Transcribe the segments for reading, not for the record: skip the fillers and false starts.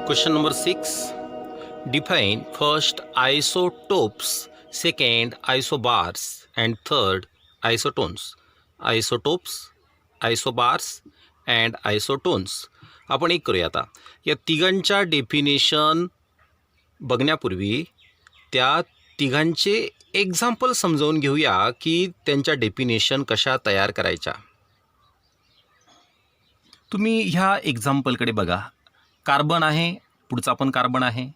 Question number 6. Define first isotopes, second isobars, and third isotones. Isotopes, isobars, and isotones. आपण एक करूया आता. या तिघांच्या डेफिनेशन बघण्यापूर्वी त्या तिघांचे एक्झाम्पल समजावून घेऊया की त्यांच्या डेफिनेशन कशा तयार करायच्या. तुम्ही ह्या एक्झाम्पलकडे बघा. कार्बन आहे, पुढचा पण कार्बन आहे.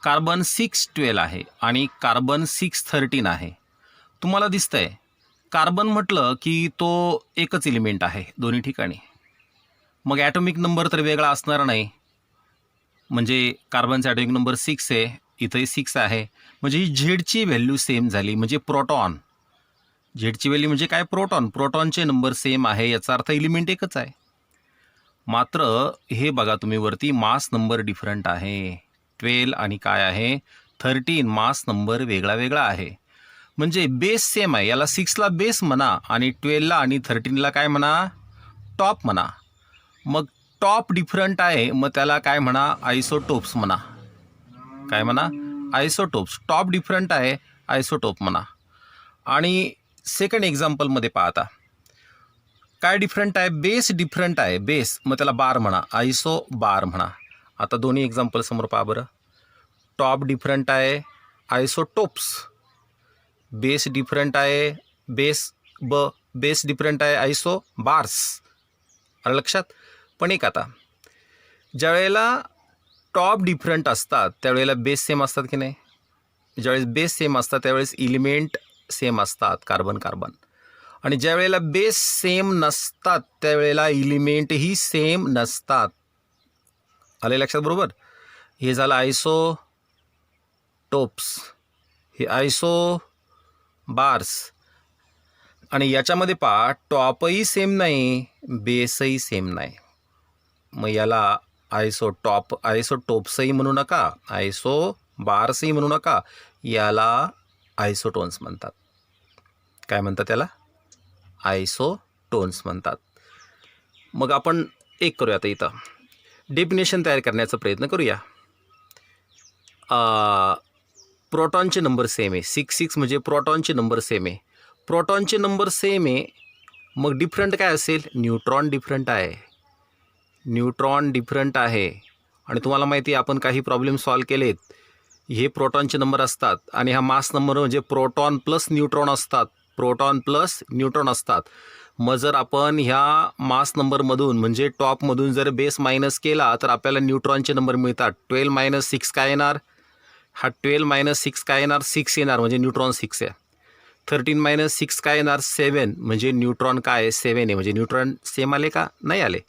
कार्बन 612 आहे आणि कार्बन 613 आहे. तुम्हाला दिसतंय कार्बन म्हटलं की तो एकच एलिमेंट आहे दोन्ही ठिकाणी. मग ॲटॉमिक नंबर तर वेगळा असणार नाही. म्हणजे कार्बनचा ॲटॉमिक नंबर 6 आहे, इथंही 6 आहे. म्हणजे ही झेडची व्हॅल्यू सेम झाली. म्हणजे प्रोटॉन, झेडची व्हॅल्यू म्हणजे काय? प्रोटॉन. प्रोटॉनचे नंबर सेम आहे, याचा अर्थ एलिमेंट एकच आहे. मात्र हे बघा तुम्ही वरती मास नंबर डिफरंट आहे. 12 आणि काय आहे 13. मास नंबर वेगळा वेगळा आहे. म्हणजे बेस सेम आहे. याला 6ला बेस म्हणा आणि 12ला आणि 13ला काय म्हणा? टॉप म्हणा. मग टॉप डिफरंट आहे, मग त्याला काय म्हणा? आयसोटोप्स म्हणा. काय म्हणा? आयसोटोप्स. टॉप डिफरंट आहे, आयसोटोप म्हणा. आणि सेकंड एक्झाम्पलमध्ये पाहता काय डिफरंट आहे? बेस डिफरंट आहे. बेस मग त्याला बार म्हणा, आयसो बार म्हणा. आता दोन्ही एक्झाम्पल समोर पहा बरं. टॉप डिफरंट आहे, आयसोटोप्स. बेस डिफरंट आहे, बेस डिफरंट आहे, आयसो बार्स. आलं लक्षात? पण एक आता ज्यावेळेला टॉप डिफरंट असतात त्यावेळेला बेस सेम असतात की नाही? ज्यावेळेस बेस सेम असतात त्यावेळेस एलिमेंट सेम असतात, कार्बन कार्बन. आणि ज्या वेळेला बेस सेम नसतात त्यावेळेला एलिमेंटही सेम नसतात. आले लक्षात बरोबर? हे झालं आयसोटोप्स, हे आयसो बार्स. आणि याच्यामध्ये पहा टॉपही सेम नाही, बेसही सेम नाही. मग याला आयसोटोप्सही म्हणू नका, आयसो बार्सही म्हणू नका. याला आयसोटोन्स म्हणतात. काय म्हणतात त्याला? आयसोटोन्स म्हणतात. मग आपण एक करूया आता इथं डेफिनेशन तयार करण्याचा प्रयत्न करूया. प्रोटॉनचे नंबर सेम आहे. 6 म्हणजे प्रोटॉनचे नंबर सेम आहे. प्रोटॉनचे नंबर सेम आहे, मग डिफरंट काय असेल? न्यूट्रॉन डिफरंट आहे. न्यूट्रॉन डिफरंट आहे. आणि तुम्हाला माहिती आहे आपण काही प्रॉब्लेम सॉल्व केलेत, हे प्रोटॉनचे नंबर असतात आणि हा मास नंबर म्हणजे प्रोटॉन प्लस न्यूट्रॉन असतात. प्रोटॉन प्लस न्यूट्रॉन असतात. मग जर आपण ह्या मास नंबरमधून म्हणजे टॉपमधून जर बेस मायनस केला तर आपल्याला न्यूट्रॉनचे नंबर मिळतात. 12 - 6 काय येणार? हा 12 - 6 काय येणार? 6 येणार, म्हणजे न्यूट्रॉन 6 आहे. 13 - 6 काय येणार? 7, म्हणजे न्यूट्रॉन काय आहे? 7 आहे. म्हणजे न्यूट्रॉन सेम आले का? नाही आले.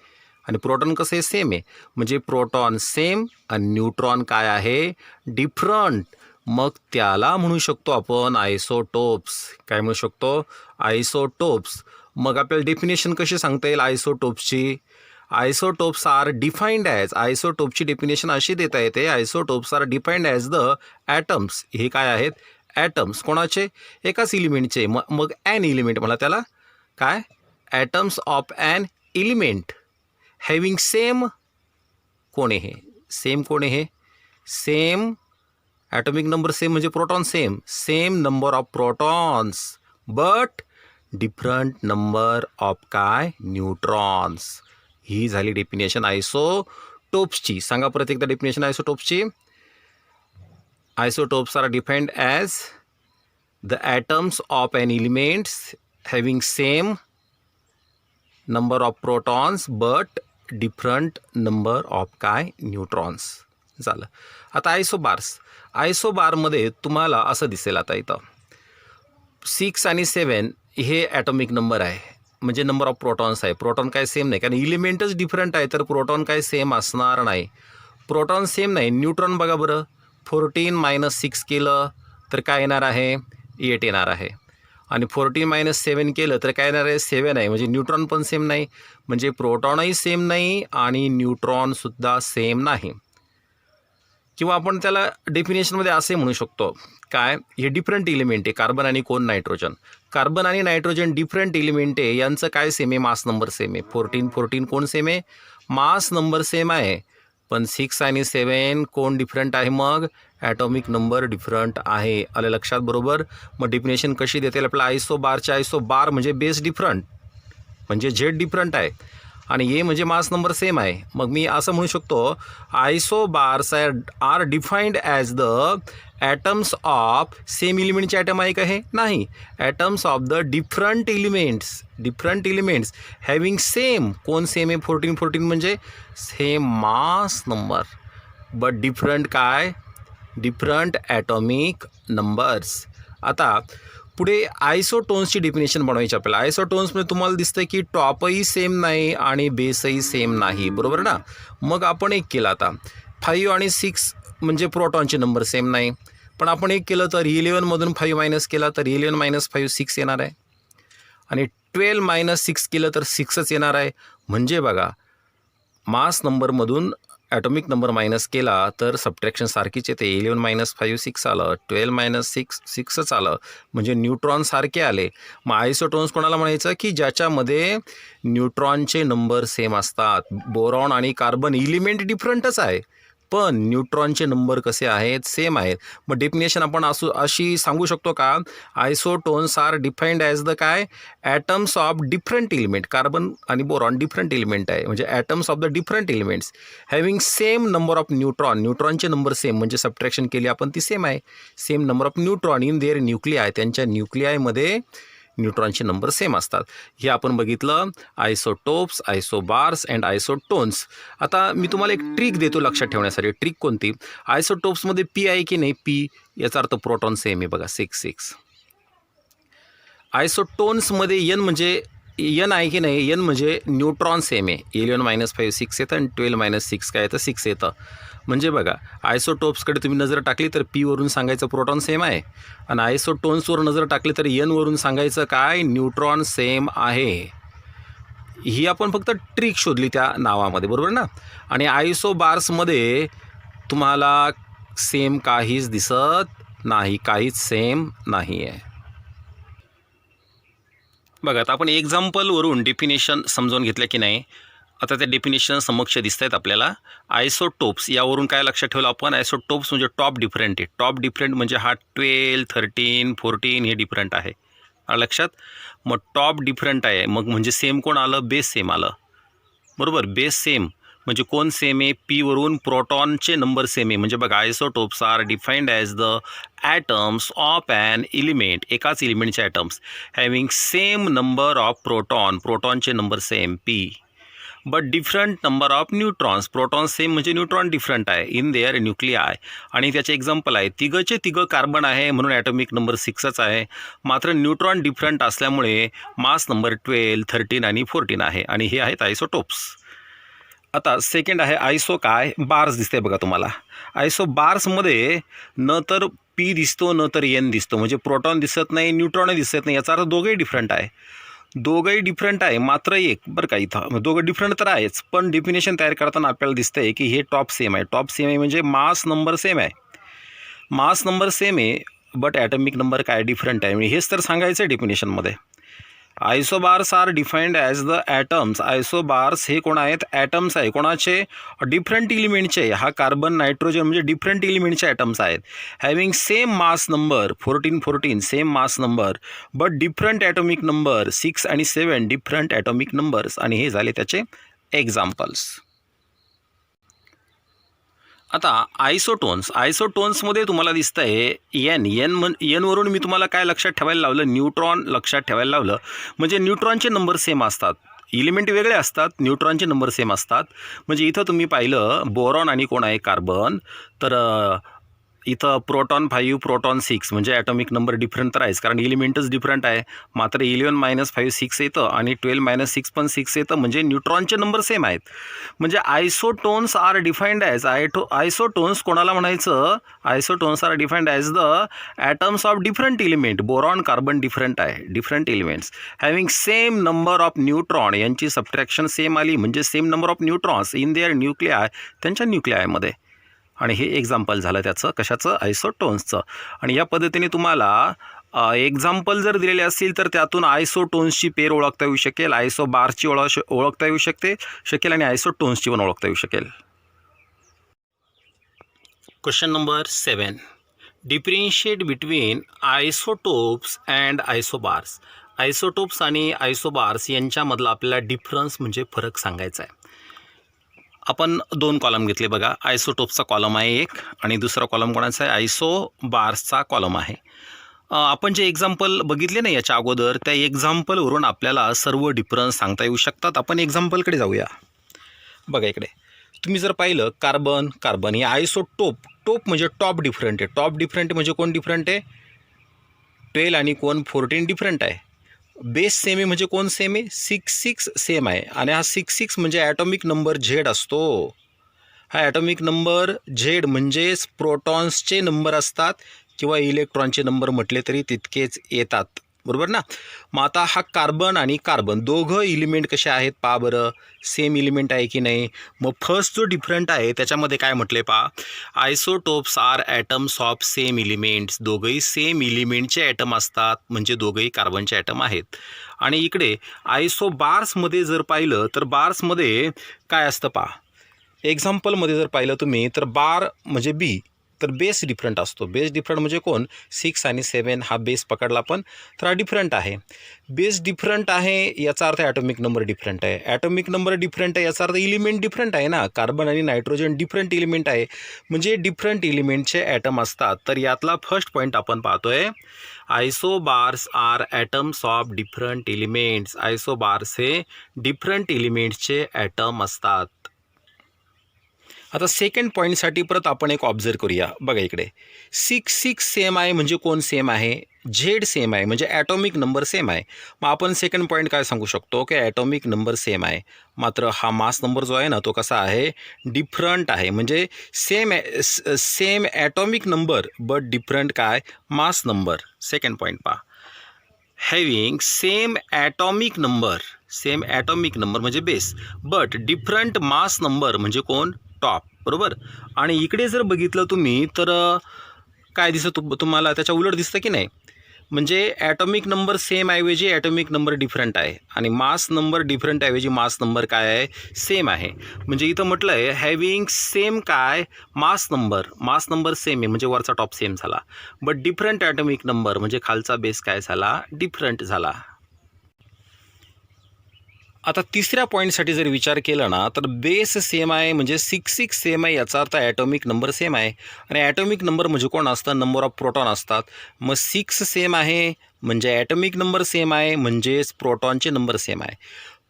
आणि प्रोटॉन कसं आहे? सेम आहे. म्हणजे प्रोटॉन सेम आणि न्यूट्रॉन काय आहे? डिफरंट. मग त्याला म्हणू शकतो आपण आयसोटोप्स. काय म्हणू शकतो? आयसोटोप्स. मग आपल्याला डेफिनेशन कशी सांगता येईल आयसोटोप्सची? आयसोटोप्स आर डिफाईन्ड ॲज, आयसोटोपची डेफिनेशन अशी देता येते, isotopes are defined as the atoms. हे काय आहेत? ॲटम्स. कोणाचे? एकाच एलिमेंटचे. मग ॲन एलिमेंट म्हणा त्याला. काय? Atoms of an element having same. कोण आहे हे? सेम कोण आहे हे? सेम ॲटॉमिक नंबर सेम म्हणजे proton same. Same number of protons but different number of काय? न्यूट्रॉन्स. ही झाली डेफिनेशन आयसोटोप्सची. सांगा परत एकदा डेफिनेशन आयसोटोप्सची. Isotopes are defined as the atoms of an elements having same number of protons but different number of काय? Neutrons. झालं. आता आयसोबार्स. आयसोबारमध्ये तुम्हाला असं दिसेल आता इथं 6 आणि 7 हे ॲटॉमिक नंबर आहे, म्हणजे नंबर ऑफ प्रोटॉन्स आहे. प्रोटॉन काय सेम नाही, कारण एलिमेंटच डिफरंट आहे तर प्रोटॉन काय सेम असणार नाही. प्रोटॉन सेम नाही. न्यूट्रॉन बघा बरं. 14 - 6 केलं तर काय येणार आहे? 8 येणार आहे. आणि 14 - 7 केलं तर काय येणार आहे? 7 आहे. म्हणजे न्यूट्रॉन पण सेम नाही. म्हणजे प्रोटॉनही सेम नाही आणि न्यूट्रॉनसुद्धा सेम नाही. किंवा आपण त्याला डेफिनेशनमध्ये असे म्हणू शकतो काय? हे डिफरंट एलिमेंट आहे, कार्बन आणि कोण? नायट्रोजन. कार्बन आणि नायट्रोजन डिफरंट एलिमेंट आहे, यांचं काय सेम आहे? मास नंबर सेम आहे. 14 कोण सेम आहे? मास नंबर सेम आहे, पण 6 आणि 7 कोण डिफरंट आहे? मग ॲटॉमिक नंबर डिफरंट आहे. आलं लक्षात? बरोबर. मग डेफिनेशन कशी देता येईल आपल्याला? आयसोबारचे आयसोबार म्हणजे बेस डिफरंट, म्हणजे झेड डिफरंट आहे आणि ए म्हणजे मास नंबर सेम आहे. मग मी असं म्हणू शकतो, isobars are defined as the atoms of same एलिमेंटचे ॲटम आहे का? हे नाही. Atoms of the different elements having same, कोण सेम आहे? 14 म्हणजे same mass number but different काय? Different atomic numbers. आता पुढे आयसोटोन्सची डेफिनेशन बनवायची आपल्याला. आयसोटोन्समध्ये तुम्हाला दिसतं की टॉपही सेम नाही आणि बेसही सेम नाही, बरोबर ना? मग आपण एक केलं, आता 5 आणि 6 म्हणजे प्रोटॉनचे नंबर सेम नाही, पण आपण एक केलं तर 11मधून 5 मायनस केला तर 11 - 5 6 येणार आहे आणि 12 - 6 केलं तर 6च येणार आहे. म्हणजे बघा, मास नंबरमधून ॲटॉमिक नंबर मायनस केला तर सबट्रॅक्शन सारखीच येते. 11 - 5 6 आलं, 12 - 6 6च आलं, म्हणजे न्यूट्रॉन सारखे आले. मग आयसोटोन्स कोणाला म्हणायचं? की ज्याच्यामध्ये न्यूट्रॉनचे नंबर सेम असतात. बोरॉन आणि कार्बन एलिमेंट डिफरंटच आहे, पण न्यूट्रॉनचे नंबर कसे आहेत? सेम आहेत. मग डेफिनेशन आपण अशी सांगू शकतो का? Isotones are defined as the काय? Atoms of different element. Carbon आणि बोरॉन डिफरंट एलिमेंट आहे, म्हणजे atoms of the different elements having same number of न्यूट्रॉनचे नंबर सेम, म्हणजे सबट्रॅक्शन केली आपण ती सेम आहे. Same number of neutron in their nuclei, त्यांच्या न्यूक्लियायमध्ये न्यूट्रॉनचे नंबर सेम असतात. हे आपण बघितलं आयसोटोप्स, आयसोबार्स अँड आयसोटोन्स. आता मी तुम्हाला एक ट्रिक देतो लक्षात ठेवण्यासाठी. ट्रिक कोणती? आयसोटोप्समध्ये पी आहे की नाही? पी, याचा अर्थ प्रोटॉन सेम आहे बघा, 6. आयसोटोन्समध्ये एन म्हणजे एन आहे की नाही? एन म्हणजे न्यूट्रॉन सेम आहे. 11 - 5 6 येतं आणि 12 - 6 काय येतं? 6 येतं. म्हणजे बघा, आयसोटोप्सकडे तुम्ही नजर टाकली तर पीवरून सांगायचं प्रोटॉन सेम आहे, आणि आयसोटोन्सवर नजर टाकली तर एनवरून सांगायचं काय? न्यूट्रॉन सेम आहे. ही आपण फक्त ट्रिक शोधली त्या नावामध्ये, बरोबर ना? आणि आयसोबार्समध्ये तुम्हाला सेम काहीच दिसत नाही, काहीच सेम नाही आहे. बघा, आता आपण एक्झाम्पलवरून डेफिनेशन समजावून घेतलं की नाही? आता त्या डेफिनेशन समक्ष दिसत आहेत आपल्याला. आयसोटोप्स यावरून काय लक्षात ठेवलं आपण? आयसोटोप्स म्हणजे टॉप डिफरंट आहे. टॉप डिफरंट म्हणजे हा 12, 13, 14 हे डिफरंट आहे. लक्षात? मग टॉप डिफरंट आहे, मग म्हणजे सेम कोण आलं? बेस सेम आलं, बरोबर. बेस सेम म्हणजे कोण सेम आहे? पीवरून प्रोटॉनचे नंबर सेम आहे. म्हणजे बघा, isotopes are defined as the atoms of an element, एकाच एलिमेंटचे atoms having same number of प्रोटॉनचे number same P, but different number of neutrons. Proton same म्हणजे न्यूट्रॉन डिफरंट आहे इन देअर न्यूक्लियाय. आणि त्याचे एक्झाम्पल आहे, तिघं कार्बन आहे म्हणून ॲटॉमिक नंबर 6च आहे, मात्र न्यूट्रॉन डिफरंट असल्यामुळे मास नंबर 12, 13 आणि 14 आहे, आणि हे आहेत आयसोटोप्स. आता सेकंड आहे आयसो काय? बार्स दिसते बघा तुम्हाला. आयसो बार्समध्ये न तर पी दिसतो न तर एन दिसतो, म्हणजे प्रोटॉन दिसत नाही, न्यूट्रॉनही दिसत नाही. याचा अर्थ दोघंही डिफरंट आहे. दोघंही डिफरंट आहे, मात्र एक बरं का, इथं दोघं डिफरंट तर आहेच, पण डेफिनेशन तयार करताना आपल्याला दिसतं आहे की हे टॉप सेम आहे. टॉप सेम आहे म्हणजे मास नंबर सेम आहे. मास नंबर सेम आहे बट ॲटॉमिक नंबर काय? डिफरंट आहे. म्हणजे हेच तर सांगायचं आहे डेफिनेशनमध्ये. Isobars are defined as the atoms. Isobars हे कोण आहेत? ॲटम्स आहे. कोणाचे? डिफरंट एलिमेंटचे. हा कार्बन, नायट्रोजन म्हणजे डिफरंट एलिमेंटचे ॲटम्स आहेत. Having same mass number 14 same mass number, but different atomic number 6 आणि 7 डिफरंट ॲटॉमिक नंबर्स. आणि हे झाले त्याचे एक्झाम्पल्स. आता आयसोटोन्समध्ये तुम्हाला दिसतं आहे एनवरून मी तुम्हाला काय लक्षात ठेवायला लावलं? न्यूट्रॉन लक्षात ठेवायला लावलं. म्हणजे न्यूट्रॉनचे नंबर सेम असतात, एलिमेंट वेगळे असतात, न्यूट्रॉनचे नंबर सेम असतात. म्हणजे इथं तुम्ही पाहिलं बोरॉन आणि कोण आहे? कार्बन. तर इथं प्रोटॉन 5, प्रोटॉन 6 म्हणजे ॲटॉमिक नंबर डिफरंट तर आहेच, कारण एलिमेंटच डिफरंट आहे. मात्र 11 - 5 6 येतं आणि 12 - 6 पण 6 येतं, म्हणजे न्यूट्रॉनचे नंबर सेम आहेत. म्हणजे isotones are defined as isotones कोणाला म्हणायचं? Isotones are defined as the atoms of different element. Boron, carbon different आहे, different elements having same number of neutron. यांची सबट्रॅक्शन सेम आली म्हणजे same number of neutrons in their nuclei, त्यांच्या न्यूक्लियायमध्ये. आणि हे एक्झाम्पल झालं त्याचं, कशाचं? आयसोटोन्सचं. आणि या पद्धतीने तुम्हाला एक्झाम्पल जर दिलेले असतील तर त्यातून आयसोटोन्सची पेर ओळखता येऊ शकेल, आयसोबार्सची ओळखता येऊ शकेल आणि आयसोटोन्सची पण ओळखता येऊ शकेल. Question number 7. Differentiate between isotopes and isobars. Isotopes आणि आयसोबार्स यांच्यामधला आपल्याला डिफरन्स म्हणजे फरक सांगायचा आहे. आपण 2 कॉलम घेतले बघा. आयसोटोप्सचा कॉलम आहे एक आणि दुसरा कॉलम कोणाचा आहे? आयसोबार्सचा कॉलम आहे. आपण जे एक्झाम्पल बघितले ना याच्या अगोदर, त्या एक्झाम्पलवरून आपल्याला सर्व डिफरन्स सांगता येऊ शकतात. आपण एक्झाम्पलकडे जाऊया. बघा इकडे तुम्ही जर पाहिलं कार्बन हे आयसोटोप म्हणजे टॉप डिफरंट आहे. टॉप डिफरंट म्हणजे कोण डिफरंट आहे? 12 आणि कोण 14 डिफरंट आहे. बेस सेम आहे म्हणजे कोण सेम आहे? 6 सेम आहे. आणि हा 6 म्हणजे ॲटॉमिक नंबर झेड असतो. हा ॲटॉमिक नंबर झेड म्हणजेच प्रोटॉन्सचे नंबर असतात किंवा इलेक्ट्रॉनचे नंबर म्हटले तरी तितकेच येतात, बरोबर ना. मग आता हा कार्बन आणि कार्बन दोघं इलिमेंट कसे आहेत पहा बरं, सेम इलिमेंट आहे की नाही. मग फर्स्ट जो डिफरंट आहे त्याच्यामध्ये काय म्हटले पहा, isotopes are atoms of same elements. दोघंही सेम इलिमेंटचे ॲटम असतात म्हणजे दोघंही कार्बनचे ॲटम आहेत. आणि इकडे आयसोबार्समध्ये जर पाहिलं तर बार्समध्ये काय असतं पहा, एक्झाम्पलमध्ये जर पाहिलं तुम्ही तर बार म्हणजे बी तर बेस डिफरंट असतो. बेस डिफरंट म्हणजे कोण? 6 आणि 7 हा बेस पकडला पण तर हा डिफरंट आहे. बेस डिफरंट आहे याचा अर्थ ॲटॉमिक नंबर डिफरंट आहे. ॲटॉमिक नंबर डिफरंट आहे याचा अर्थ इलिमेंट डिफरंट आहे ना. कार्बन आणि नायट्रोजन डिफरंट इलिमेंट आहे म्हणजे डिफरंट इलिमेंटचे ॲटम असतात. तर यातला फर्स्ट पॉईंट आपण पाहतोय, isobars are atoms of different elements. Isobars हे डिफरंट एलिमेंट्सचे ॲटम असतात. आता सेकंड पॉईंटसाठी परत आपण एक ऑब्झर्व करूया. बघा इकडे 6 सेम आहे म्हणजे कोण सेम आहे? झेड सेम आहे म्हणजे ॲटॉमिक नंबर सेम आहे. मग आपण सेकंड पॉईंट काय सांगू शकतो की ॲटॉमिक नंबर सेम आहे, मात्र हा मास नंबर जो आहे ना तो कसा आहे? डिफरंट आहे. म्हणजे same atomic number but different काय? Mass number. सेकंड पॉईंट पहा, हॅविंग सेम ॲटॉमिक नंबर म्हणजे base but different mass number म्हणजे कोण? टॉप, बरोबर. आणि इकडे जर बघितलं तुम्ही तर काय दिसतं तुम्हाला? त्याच्या उलट दिसतं की नाही. म्हणजे ॲटॉमिक नंबर सेम ऐवजी ॲटॉमिक नंबर डिफरंट आहे आणि मास नंबर डिफरंट ऐवजी मास नंबर काय आहे? सेम आहे. म्हणजे इथं म्हटलं आहे हॅविंग सेम काय? मास नंबर सेम आहे म्हणजे वरचा टॉप सेम झाला, बट डिफरंट ॲटॉमिक नंबर म्हणजे खालचा बेस काय झाला? डिफरंट झाला. आता तिसऱ्या पॉईंटसाठी जर विचार केला ना तर बेस सेम आहे म्हणजे 6 सेम आहे याचा अर्थ ॲटॉमिक नंबर सेम आहे. आणि ॲटॉमिक नंबर म्हणजे कोण असतं? नंबर ऑफ प्रोटॉन असतात. मग 6 सेम आहे म्हणजे ॲटॉमिक नंबर सेम आहे म्हणजेच प्रोटॉनचे नंबर सेम आहे.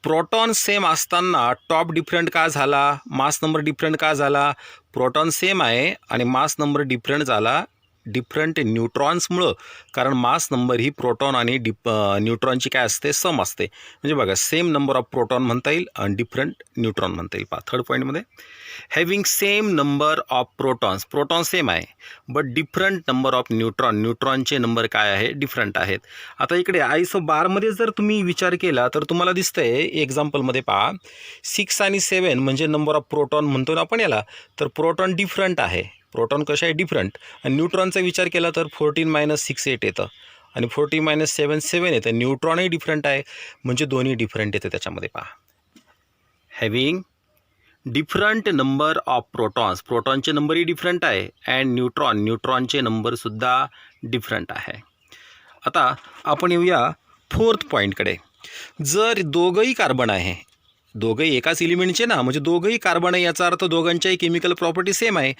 प्रोटॉन सेम असताना टॉप डिफरंट का झाला? मास नंबर डिफरंट का झाला? प्रोटॉन सेम आहे आणि मास नंबर डिफरंट झाला डिफरंट न्यूट्रॉन्समुळं. कारण मास नंबर ही प्रोटॉन आणि न्यूट्रॉनची काय असते? सम असते. म्हणजे बघा सेम नंबर ऑफ प्रोटॉन म्हणता येईल आणि डिफरंट न्यूट्रॉन म्हणता येईल. पहा थर्ड पॉईंटमध्ये having same number of proton same आहे बट डिफरंट नंबर ऑफ न्यूट्रॉनचे नंबर काय आहे? डिफरंट आहेत. आता इकडे आयसोबारमध्ये जर तुम्ही विचार केला तर तुम्हाला दिसतंय एक्झाम्पलमध्ये पहा 6 आणि 7 म्हणजे नंबर ऑफ प्रोटॉन म्हणतो ना आपण याला, तर प्रोटॉन डिफरंट आहे. प्रोटॉन कशा आहे? डिफरंट. आणि न्यूट्रॉनचा विचार केला तर 14 - 6 8 येतं आणि 14 - 7 7 येतं. न्यूट्रॉनही डिफरंट आहे म्हणजे दोन्ही डिफरंट येतं त्याच्यामध्ये. पहा हॅविंग डिफरंट नंबर ऑफ प्रोटॉनचे नंबरही डिफरंट आहे अँड न्यूट्रॉनचे नंबरसुद्धा डिफरंट आहे. आता आपण येऊया फोर्थ पॉईंटकडे. जर दोघंही कार्बन आहे, दोघंही एकाच एलिमेंटचे ना म्हणजे दोघंही कार्बन आहे याचा अर्थ दोघांच्याही केमिकल प्रॉपर्टी सेम आहे.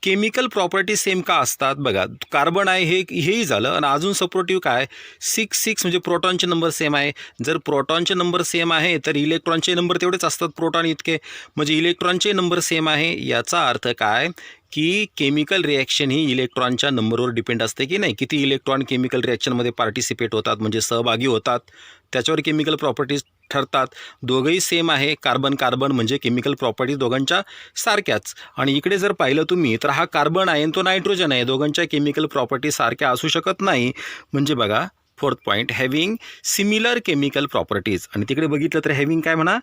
केमिकल प्रॉपर्टी सेम का असतात? बघा कार्बन आहे हेही झालं आणि अजून सपोर्टिव्ह काय? 6 म्हणजे प्रोटॉनचे नंबर सेम आहे. जर प्रोटॉनचे नंबर सेम आहे तर इलेक्ट्रॉनचे नंबर तेवढेच असतात प्रोटॉन इतके, म्हणजे इलेक्ट्रॉनचे नंबर सेम आहे. याचा अर्थ काय की केमिकल रिॲक्शन ही इलेक्ट्रॉनच्या नंबरवर डिपेंड असते की नाही. किती इलेक्ट्रॉन केमिकल रिॲक्शनमध्ये पार्टिसिपेट होतात म्हणजे सहभागी होतात त्याच्यावर केमिकल प्रॉपर्टीज ठरतात. दोघंही सेम आहे, कार्बन म्हणजे केमिकल प्रॉपर्टीज दोघांच्या सारख्याच. आणि इकडे जर पाहिलं तुम्ही तर हा कार्बन आहे आणि तो नायट्रोजन आहे, दोघांच्या केमिकल प्रॉपर्टी सारख्या असू शकत नाही. म्हणजे बघा fourth point having similar chemical properties. आणि तिकडे बघितलं तर हॅविंग काय म्हणा?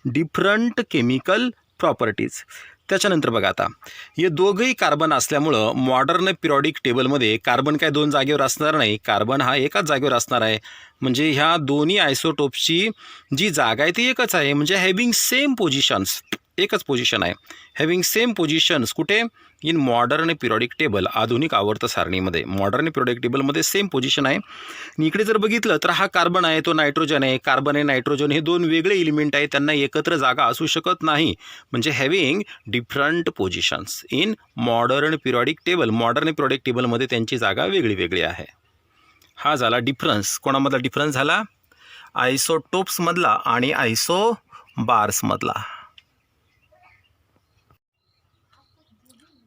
Different chemical properties. त्याच्यानंतर बघा आता हे दोघंही कार्बन असल्यामुळं मॉडर्न पिरियॉडिक टेबलमध्ये कार्बन काय दोन जागेवर असणार नाही, कार्बन हा एकाच जागेवर असणार आहे. म्हणजे ह्या दोन्ही आयसोटोप्सची जी जागा आहे ती एकच आहे. म्हणजे हॅव्हिंग सेम पोझिशन्स, एकच पोझिशन आहे. हॅव्हिंग सेम पोझिशन्स कुठे? इन मॉडर्न पिरियॉडिक टेबल, आधुनिक आवर्त सारणीमध्ये. मॉडर्न पिरियॉडिक टेबलमध्ये सेम पोझिशन आहे. आणि इकडे जर बघितलं तर हा कार्बन आहे, तो नायट्रोजन आहे. कार्बन आणि नायट्रोजन हे दोन वेगळे एलिमेंट आहेत, त्यांना एकत्र जागा असू शकत नाही. म्हणजे having different positions in modern periodic table. Modern periodic टेबलमध्ये त्यांची जागा वेगळी वेगळी आहे. हा झाला डिफरन्स. कोणामधला डिफरन्स झाला? आयसोटोप्समधला आणि आयसोबार्समधला.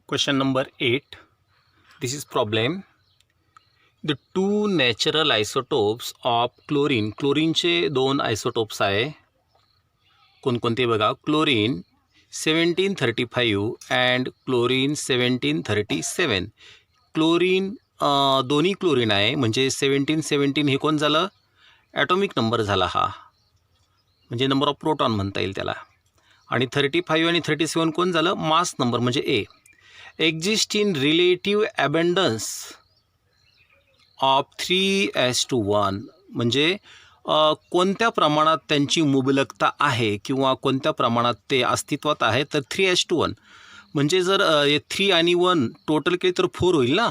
Question number 8. This is problem. The two natural isotopes of chlorine. क्लोरीनचे दोन आयसोटोप्स आहे. कोणकोणते बघा? Chlorine 1735 and chlorine 1737. क्लोरीन दोन्ही क्लोरीन आहे. म्हणजे 1717 हे कोण झालं? ॲटॉमिक नंबर झाला हा, म्हणजे नंबर ऑफ प्रोटॉन म्हणता येईल त्याला. आणि 35 आणि 37 कोण झालं? मास नंबर म्हणजे A. Exist in relative abundance of 3:1. म्हणजे कोणत्या प्रमाणात त्यांची मुबलकता आहे किंवा कोणत्या प्रमाणात ते अस्तित्वात आहे, तर 3:1. म्हणजे जर 3 आणि 1 टोटल केले तर 4 होईल ना.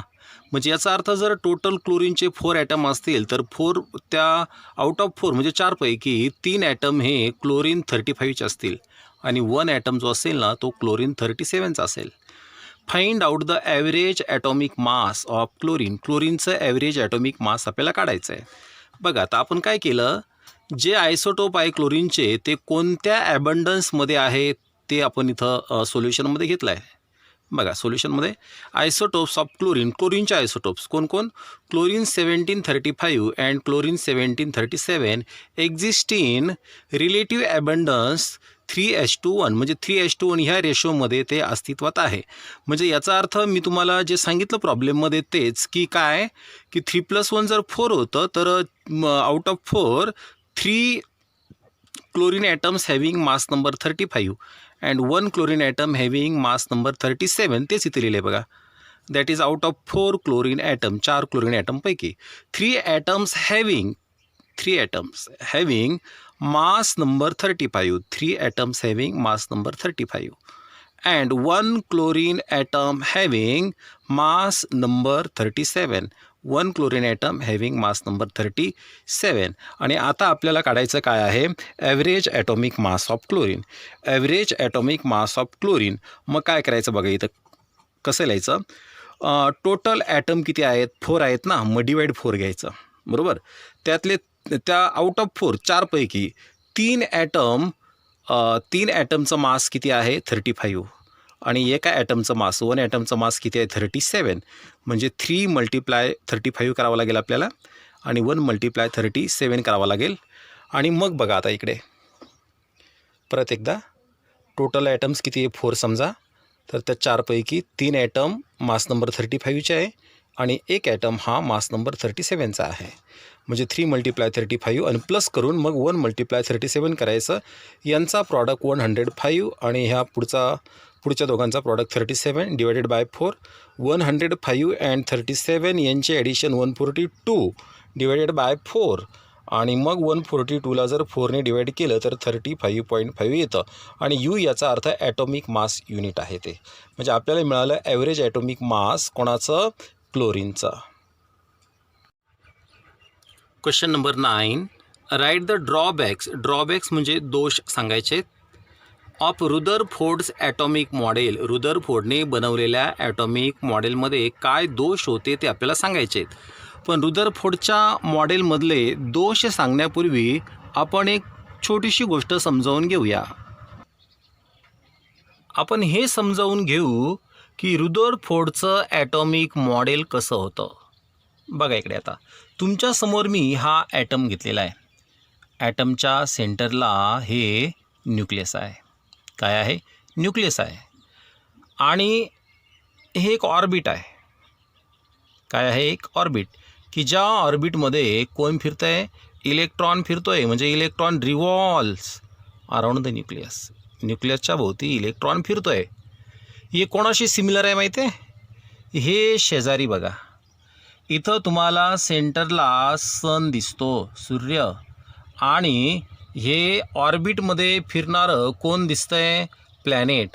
म्हणजे याचा अर्थ जर टोटल क्लोरीनचे 4 ॲटम असतील तर 4 त्या आउट ऑफ 4 म्हणजे 4 पैकी 3 ॲटम हे क्लोरीन 35चे असतील आणि 1 ॲटम जो असेल ना तो क्लोरीन 37चा असेल. Find out the average atomic mass of chlorine. क्लोरीनचं ॲव्हरेज ॲटॉमिक मास आपल्याला काढायचं आहे. बघा आता आपण काय केलं, जे आयसोटोप आहे क्लोरीनचे ते कोणत्या ॲबंडन्समध्ये आहे ते आपण इथं सोल्युशनमध्ये घेतलं आहे. बघा सोल्युशनमध्ये आयसोटोप्स ऑफ क्लोरीन, क्लोरीनचे आयसोटोप्स कोण? Chlorine 1735 and chlorine 1737 exist in relative abundance 3:1. म्हणजे 3:1 ह्या रेशोमध्ये ते अस्तित्वात आहे. म्हणजे याचा अर्थ मी तुम्हाला जे सांगितलं प्रॉब्लेममध्ये तेच की काय, की 3+1 जर 4 होतं तर out of 4 3 chlorine atoms having mass number 35 and 1 chlorine atom having mass number 37. तेच इथे लिहिले बघा. That is out of 4 chlorine atom, 4 chlorine ॲटमपैकी 3 atoms having mass number 35, 3 atoms having mass number 35 and 1 chlorine atom having mass number 37, 1 chlorine atom having mass number 37. आणि आता आपल्याला काढायचं काय आहे? Average atomic mass of chlorine. Average atomic mass of chlorine. मग काय करायचं बघा इथं कसं लिहायचं? टोटल ॲटम किती आहेत? 4 आहेत ना, मग डिवाइड 4 घ्यायचं, बरोबर. त्यातले त्या आउट ऑफ 4 4 पैकी 3 ॲटमचं मास किती आहे? 35. आणि एका ॲटमचं मास 1 ॲटमचं मास किती आहे? 37. म्हणजे 3 × 35 करावं लागेल आपल्याला आणि 1 × 37 करावं लागेल. आणि मग बघा आता इकडे परत एकदा टोटल ॲटम्स किती आहे? 4 समजा. तर त्या 4 पैकी 3 ॲटम मास नंबर 35चे आहे आणि एक ॲटम हा मास नंबर 37चा आहे. म्हणजे 3 × 35 आणि प्लस करून मग 1 × 37 करायचं. यांचा प्रॉडक्ट 105 आणि ह्या पुढच्या दोघांचा प्रॉडक्ट 37 डिवायडेड बाय 4. 105 अँड 37 यांचे ॲडिशन 142 डिवायडेड बाय 4 आणि मग 142ला जर 4ने डिवाइड केलं तर 35.5 येतं. आणि यू याचा अर्थ ॲटॉमिक मास युनिट आहे ते. म्हणजे आपल्याला मिळालं ॲव्हरेज ॲटॉमिक मास कोणाचं? क्लोरीनचं. Question number 9. Write the drawbacks. Drawbacks म्हणजे दोष सांगायचे ऑफ रुदरफोर्ड्स ॲटॉमिक मॉडेल. रुदरफोर्डने बनवलेल्या ॲटॉमिक मॉडेलमध्ये काय दोष होते ते आपल्याला सांगायचे आहेत. पण रुदरफोर्डच्या मॉडेलमधले दोष सांगण्यापूर्वी आपण एक छोटीशी गोष्ट समजावून घेऊया. आपण हे समजावून घेऊ की रुदरफोर्डचं ॲटॉमिक मॉडेल कसं होतं. बघा इकडे आता तुमच्यासमोर मी हा ॲटम घेतलेला आहे. ॲटमच्या सेंटरला हे न्यूक्लियस आहे. काय आहे? न्यूक्लियस आहे. आणि हे एक ऑर्बिट आहे. काय आहे? एक ऑर्बिट, की ज्या ऑर्बिटमध्ये कोण फिरतं आहे? इलेक्ट्रॉन फिरतो आहे. म्हणजे electron revolves around the nucleus. न्यूक्लियसच्या भोवती इलेक्ट्रॉन फिरतो आहे. हे कोणाशी सिमिलर आहे माहिती आहे? हे शेजारी बघा, इथं तुम्हाला सेंटरला सन दिसतो, सूर्य, आणि हे ऑर्बिटमध्ये फिरणारं कोण दिसतंय? प्लॅनेट.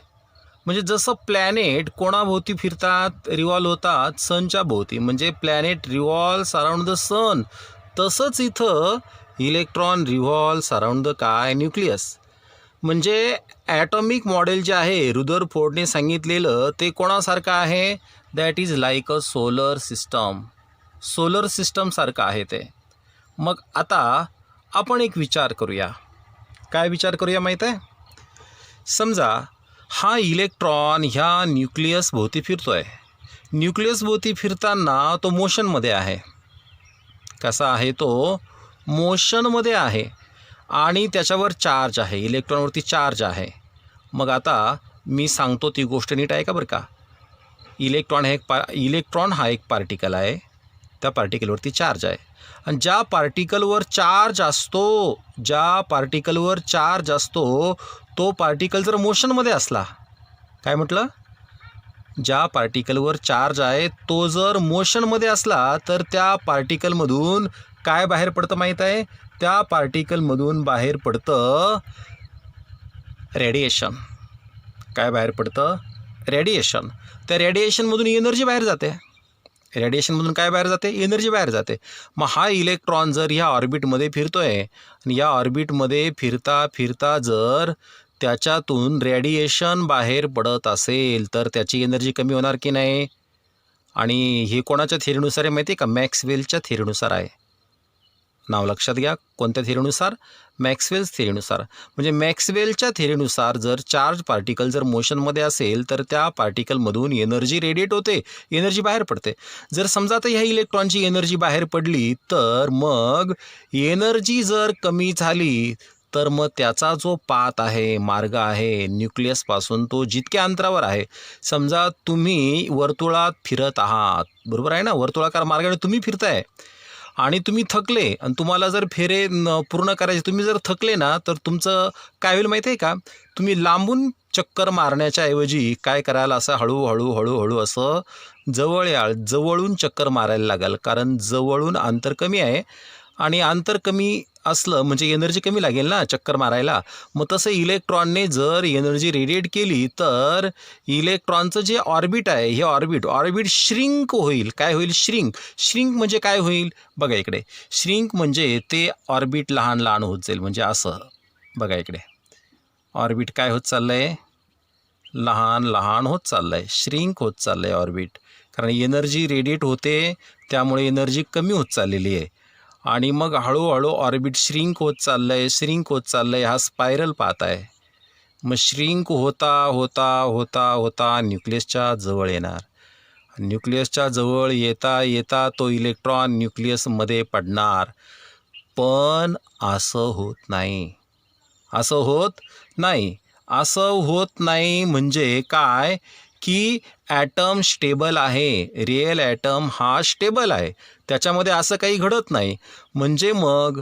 म्हणजे जसं प्लॅनेट कोणाभोवती फिरतात, रिव्हॉल्व होतात सनच्या भोवती, म्हणजे planet revolves around the sun, तसंच इथं इलेक्ट्रॉन रिव्हॉल्व्स अराउंड द काय? न्यूक्लियस. म्हणजे ॲटॉमिक मॉडेल जे आहे रुदरफोर्डने सांगितलेलं ते कोणासारखं आहे? That is like a solar system. Solar सिस्टमसारखं आहे ते. मग आता आपण एक विचार करूया. काय विचार करूया माहीत आहे? समजा हा इलेक्ट्रॉन ह्या न्यूक्लियस भोवती फिरतोय. न्यूक्लियस भोवती फिरताना तो मोशनमध्ये आहे. कसा आहे तो? मोशनमध्ये आहे, आणि त्याच्यावर चार्ज आहे, इलेक्ट्रॉनवरती चार्ज आहे. मग आता मी सांगतो ती गोष्ट नीट आहे का बरं का? इलेक्ट्रॉन हा एक पार्टिकल आहे, त्या पार्टिकलवरती चार्ज आहे, आणि ज्या पार्टिकलवर चार्ज असतो तो पार्टिकल जर मोशनमध्ये असला, काय म्हटलं? ज्या पार्टिकलवर चार्ज आहे तो जर मोशनमध्ये असला तर त्या पार्टिकलमधून काय बाहेर पडतं माहीत आहे? त्या पार्टिकलमधून बाहेर पडतं रेडिएशन. काय बाहेर पडतं? रेडिएशन. त्या रेडिएशनमधून एनर्जी बाहेर जाते. रेडिएशनमधून काय बाहेर जाते? एनर्जी बाहेर जाते. मग हा इलेक्ट्रॉन जर ह्या ऑर्बिटमध्ये फिरतोय, आणि या ऑर्बिटमध्ये फिरता फिरता जर त्याच्यातून रेडिएशन बाहेर पडत असेल तर त्याची एनर्जी कमी होणार की नाही? आणि हे कोणाच्या थेरीनुसार आहे माहिती आहे का? मॅक्सवेलच्या थेरीनुसार आहे. नाव लक्षात घ्या. कोणत्या थेरीनुसार? मॅक्सवेल्स थेरीनुसार. म्हणजे मॅक्सवेलच्या थेरीनुसार जर चार्ज पार्टिकल जर मोशनमध्ये असेल तर त्या पार्टिकलमधून एनर्जी रेडिएट होते, एनर्जी बाहेर पडते. जर समजा तर ह्या इलेक्ट्रॉनची एनर्जी बाहेर पडली तर मग एनर्जी जर कमी झाली तर मग त्याचा जो पाथ आहे, मार्ग आहे न्यूक्लियसपासून, तो जितक्या अंतरावर आहे, समजा तुम्ही वर्तुळात फिरत आहात, बरोबर आहे ना? वर्तुळाकार मार्गाने तुम्ही फिरताय आणि तुम्ही थकले, आणि तुम्हाला जर फेरे पूर्ण करायचे, तुम्ही जर थकले ना, तर तुमचं काय होईल माहिती आहे का? तुम्ही लांबून चक्कर मारण्याच्या ऐवजी काय कराल? असं हळूहळू असं जवळून चक्कर मारायला लागाल, कारण जवळून अंतर कमी आहे, आणि अंतर कमी असलं म्हणजे एनर्जी कमी लागेल ना चक्कर मारायला. मग तसं इलेक्ट्रॉनने जर एनर्जी रेडिएट केली तर इलेक्ट्रॉनचं जे ऑर्बिट आहे, हे ऑर्बिट श्रिंक होईल. काय होईल? श्रिंक म्हणजे काय होईल? बघा इकडे, श्रिंक म्हणजे ते ऑर्बिट लहान लहान होत जाईल. म्हणजे असं बघा इकडे, ऑर्बिट काय होत चाललं आहे? लहान लहान होत चाललं आहे, श्रिंक होत चाललं आहे ऑर्बिट. कारण एनर्जी रेडिएट होते, त्यामुळे एनर्जी कमी होत चाललेली आहे, आणि मग हळूहळू ऑर्बिट श्रिंक होत चाललं आहे. हा स्पायरल पाथ आहे. मग श्रिंक होता होता होता होता न्यूक्लियसच्या जवळ येणार. न्यूक्लियसच्या जवळ येता येता तो इलेक्ट्रॉन न्यूक्लियसमध्ये पडणार. पण असं होत नाही म्हणजे काय? की ॲटम स्टेबल आहे, रिअल ॲटम हा स्टेबल आहे, त्याच्यामध्ये असं काही घडत नाही. म्हणजे मग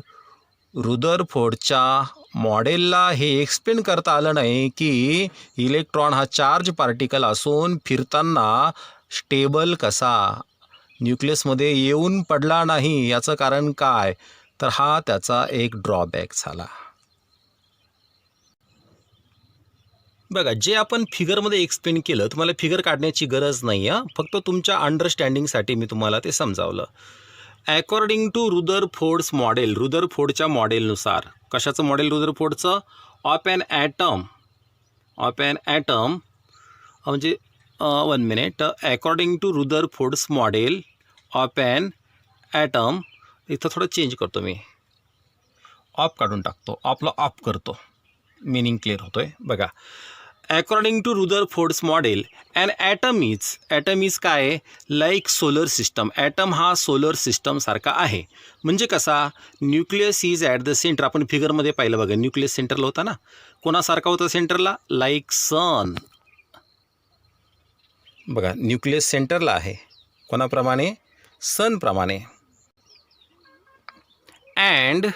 रुदरफोर्डच्या मॉडेलला हे एक्सप्लेन करता आलं नाही की इलेक्ट्रॉन हा चार्ज पार्टिकल असून फिरताना स्टेबल कसा न्यूक्लियसमध्ये येऊन पडला नाही. याचं कारण काय? तर हा त्याचा एक ड्रॉबॅक झाला. बघा, जे आपण फिगरमध्ये एक्सप्लेन केलं, तुम्हाला फिगर काढण्याची गरज नाही आहे, फक्त तुमच्या अंडरस्टँडिंगसाठी मी तुम्हाला ते समजावलं. अकॉर्डिंग टू रुदरफोर्ड्स मॉडेल, रुदरफोर्डच्या मॉडेलनुसार, कशाचं मॉडेल रुदरफोर्डचं? ऑफ ॲन ॲटम म्हणजे 1 minute. According to Rutherford's model of an atom, इथं थोडं चेंज करतो मी, ऑफ काढून टाकतो, ऑफला ऑफ करतो, मिनिंग क्लिअर होतोय. बघा, according to Rutherford's model and atom is काय? Like solar system. ॲटम हा सोलर सिस्टम सारखा आहे. म्हणजे कसा? Nucleus is at the centre. आपण फिगरमध्ये पाहिलं बघा, न्यूक्लियस सेंटरला होता ना. कोणासारखा होता सेंटरला? Like sun. बघा, न्यूक्लियस सेंटरला आहे, कोणाप्रमाणे? सनप्रमाणे. And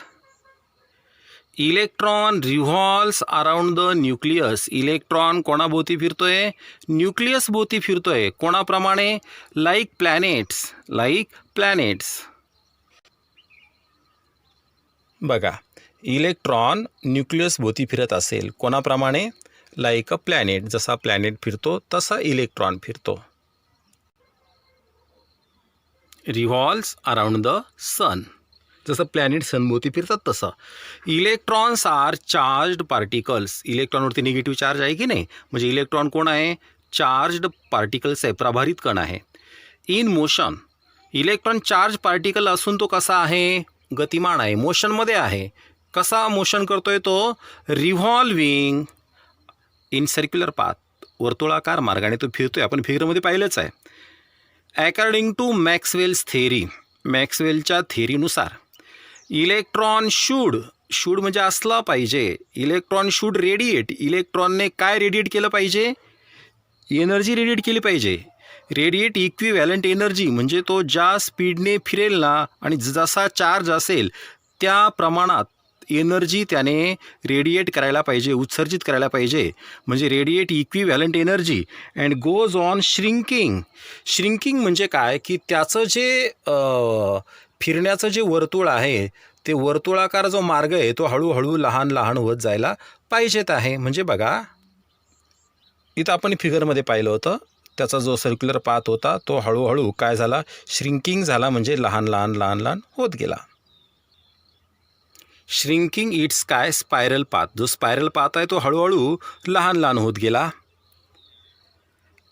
electron revolves around the nucleus. Electron कोणाभोवती फिरतोय? न्यूक्लियस भोवती फिरतोय. कोणाप्रमाणे? Like planets. बघा, इलेक्ट्रॉन न्यूक्लियस भोवती फिरत असेल कोणाप्रमाणे? Like a planet. जसा प्लॅनेट फिरतो तसा इलेक्ट्रॉन फिरतो. Revolves around the sun. जसं प्लॅनेट सनभोवती फिरतात तसं. Electrons are charged particles. इलेक्ट्रॉनवरती निगेटिव्ह चार्ज आहे की नाही? म्हणजे इलेक्ट्रॉन कोण आहे? चार्ज्ड पार्टिकल्स आहे, प्रभारित कण आहे. In motion. Electron charge particle असून तो कसा आहे? गतिमान आहे, मोशनमध्ये आहे. कसा मोशन करतोय तो? Revolving in circular path. वर्तुळाकार मार्गाने तो फिरतोय. आपण फिगरमध्ये पाहिलंच आहे. According to Maxwell's theory. मॅक्सवेलच्या थेअरीनुसार इलेक्ट्रॉन शूड म्हणजे असला पाहिजे. Electron should radiate. इलेक्ट्रॉनने काय रेडिएट केलं पाहिजे? एनर्जी रेडिएट केली पाहिजे. रेडिएट इक्विव्हॅलंट एनर्जी म्हणजे तो ज्या स्पीडने फिरेल ना आणि जसा चार्ज असेल त्या प्रमाणात एनर्जी त्याने रेडिएट करायला पाहिजे, उत्सर्जित करायला पाहिजे. म्हणजे radiate equivalent energy and goes on shrinking. Shrinking म्हणजे काय? की त्याचं जे फिरण्याचं जे वर्तुळ आहे ते वर्तुळाकार जो मार्ग आहे तो हळूहळू लहान होत जायला पाहिजेत आहे. म्हणजे बघा, इथं आपण फिगरमध्ये पाहिलं होतं त्याचा जो सर्क्युलर पाथ होता तो हळूहळू काय झाला? श्रिंकिंग झाला. म्हणजे लहान होत गेला. श्रिंकिंग इट्स काय? Spiral path. जो स्पायरल पाथ आहे तो हळूहळू लहान होत गेला.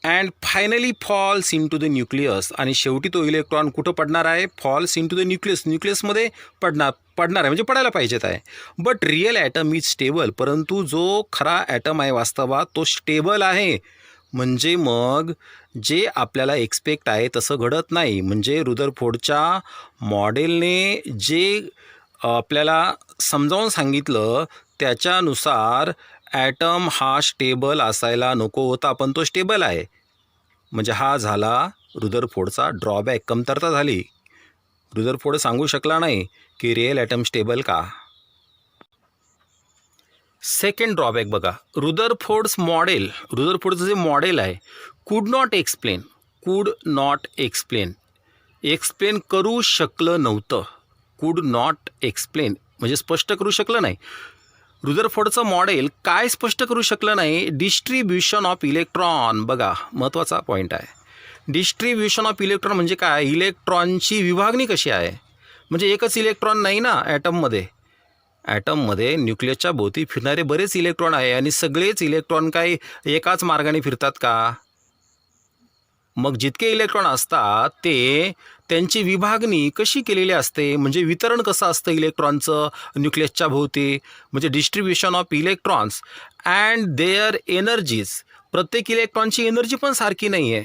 And finally falls into the nucleus. आणि शेवटी तो इलेक्ट्रॉन कुठं पडणार आहे? Falls into the nucleus. न्यूक्लियसमध्ये पडणार आहे म्हणजे पडायला पाहिजेत आहे. But real atom is stable. परंतु जो खरा ॲटम आहे वास्तवात तो स्टेबल आहे. म्हणजे मग जे आपल्याला एक्सपेक्ट आहे तसं घडत नाही. म्हणजे रुदरफोर्डच्या मॉडेलने जे आपल्याला समजावून सांगितलं त्याच्यानुसार ॲटम हा स्टेबल असायला नको होता, पण तो स्टेबल आहे. म्हणजे हा झाला रुदरफोर्डचा ड्रॉबॅक, कमतरता झाली. रुदरफोर्ड सांगू शकला नाही की रिअल ॲटम स्टेबल का. सेकंड ड्रॉबॅक बघा, रुदरफोर्डचं जे मॉडेल आहे कुड नॉट एक्सप्लेन करू शकलं नव्हतं. कुड नॉट एक्सप्लेन म्हणजे स्पष्ट करू शकलं नाही. रुदरफोर्डचं मॉडेल काय स्पष्ट करू शकलं नाही? Distribution of electron. बघा, महत्त्वाचा पॉईंट आहे. डिस्ट्रीब्युशन ऑफ इलेक्ट्रॉन म्हणजे काय? इलेक्ट्रॉनची विभागणी कशी आहे. म्हणजे एकच इलेक्ट्रॉन नाही ना ॲटममध्ये न्यूक्लियसच्या भोवती फिरणारे बरेच इलेक्ट्रॉन आहे आणि सगळेच इलेक्ट्रॉन काय एकाच मार्गाने फिरतात का? मग जितके इलेक्ट्रॉन असतात ते त्यांची विभागणी कशी केलेली असते? म्हणजे वितरण कसं असतं इलेक्ट्रॉनचं न्यूक्लियसच्या भोवती? म्हणजे distribution of electrons and their energies. प्रत्येक इलेक्ट्रॉनची एनर्जी पण सारखी नाही आहे.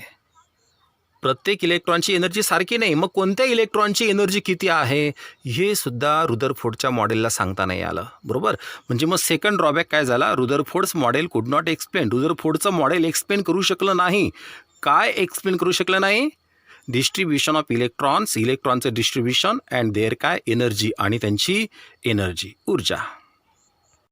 मग कोणत्या इलेक्ट्रॉनची एनर्जी किती आहे हे सुद्धा रुदरफोर्डच्या मॉडेलला सांगता नाही आलं. बरोबर. म्हणजे मग सेकंड ड्रॉबॅक काय झाला? Rutherford's model could not explain. रुदरफोर्डचं मॉडेल एक्सप्लेन करू शकलं नाही. काय एक्सप्लेन करू शकलं नाही? डिस्ट्रीब्युशन ऑफ इलेक्ट्रॉन्सचं डिस्ट्रीब्युशन अँड देअर काय एनर्जी आणि त्यांची ऊर्जा.